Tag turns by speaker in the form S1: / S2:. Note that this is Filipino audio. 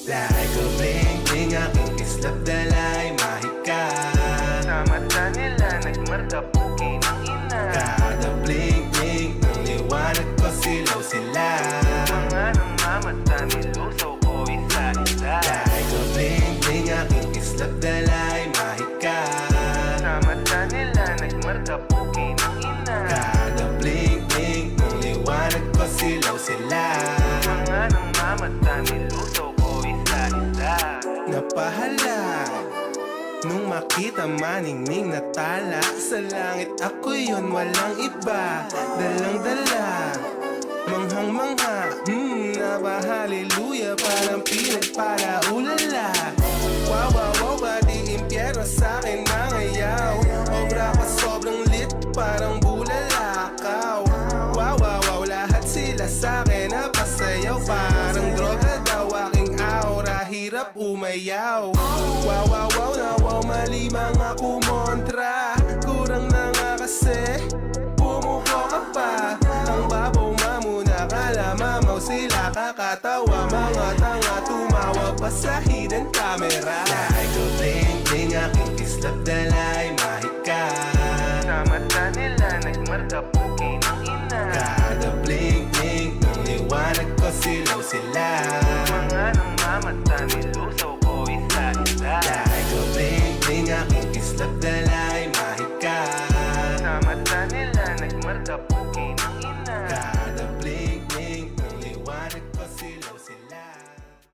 S1: Dahil ko bling-bling, aking kislap dalay mahika.
S2: Sa mata nila nagmarka puki ng ina.
S1: Kada bling-bling, ng liwanag ko silaw sila.
S2: Mga namamata nilusaw ko isa-isa.
S1: Dahil ko bling-bling, aking kislap dalay mahika.
S2: Sa mata nila nagmarka puki ng ina.
S1: Kada bling-bling, ng liwanag ko silaw sila.
S2: Mga namamata nilusaw ko isa-isa.
S1: Napahala nung makita maningning na tala. Sa langit ako yun, walang iba. Dalang-dala, manghang-mangha, nabahaleluya, parang pinagpala, ulala. Wow, wow, wow, badi impyerno sa'kin nangayaw. Obra ka sobrang lit, parang bulalakaw. Wow, wow, wow, lahat sila sa'kin napasayaw. Parang droga daw aking aura, hirap umayaw. Wow, wow, wow, na wow, mali mga kumontra. Kurang na nga kasi, pumuho ka pa. Ang babaw mamuna, kala mamaw sila kakatawa. Mga tanga tumawa pa sa hidden camera. Dahil ko bling-bling, aking kislap dalay mahika.
S2: Sa mata nila nagmarka puki ng ina.
S1: Kada bling-bling, ng liwanag ko silaw sila.